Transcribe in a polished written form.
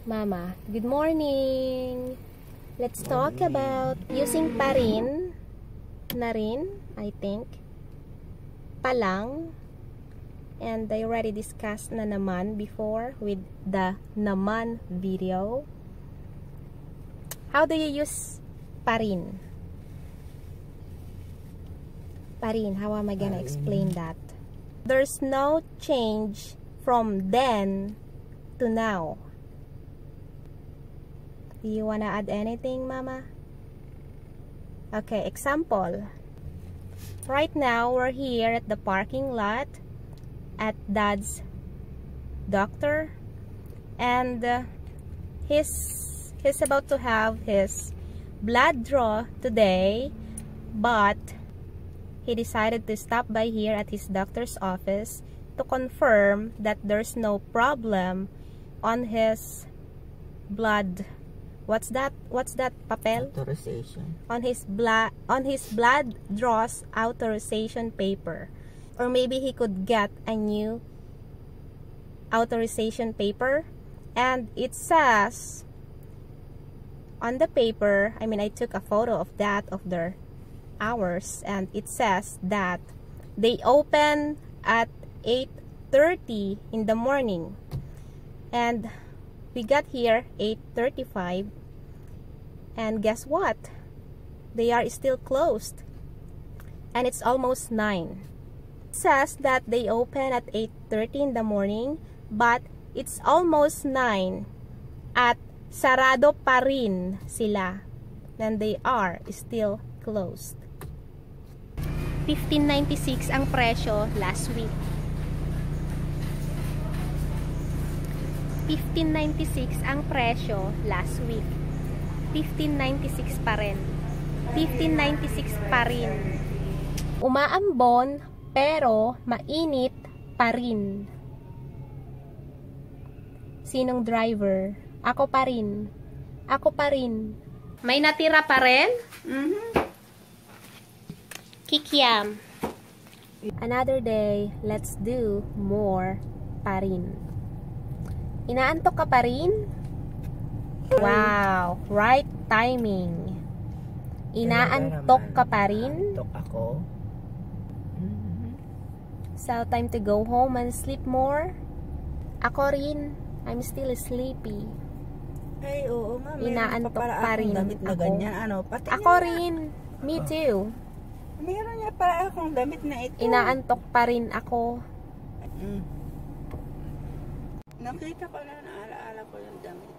Mama, good morning. Let's talk about using pa rin, na rin, I think, palang, and I already discussed na naman before with the naman video. How do you use pa rin? Pa rin, how am I gonna explain that? There's no change from then to now. Do you wanna add anything, Mama? Okay, example. Right now, we're here at the parking lot at Dad's doctor, and he's about to have his blood draw today, but he decided to stop by here at his doctor's office to confirm that there's no problem on his blood. What's that papel? Authorization. On his blood draws authorization paper. Or maybe he could get a new authorization paper, and it says on the paper, I mean, I took a photo of that, of their hours, and it says that they open at 8:30 in the morning, and we got here 8:35, and guess what? They are still closed, and it's almost 9. It says that they open at 8:30 in the morning, but it's almost 9 at sarado pa rin sila, and they are still closed. 15.96 ang presyo last week. 15.96 ang presyo last week. 15.96 pa rin. 15.96 pa rin. Umaambon pero mainit pa rin. Sinong driver? Ako pa rin. Ako pa rin. May natira pa rin? Kikiam. Another day, let's do more pa rin. Inaantok ka pa rin? Wow, right timing. Inaantok ka pa rin? Antok ako. So, time to go home and sleep more? Ako rin. I'm still sleepy. Ay, oo nga. Inaantok pa rin damit na ako. ganyan. Ano, pati Ako rin. Me too. Meron niya para akong damit na ito. Inaantok pa rin ako. Nakita ko na, naalaala ko yung damit.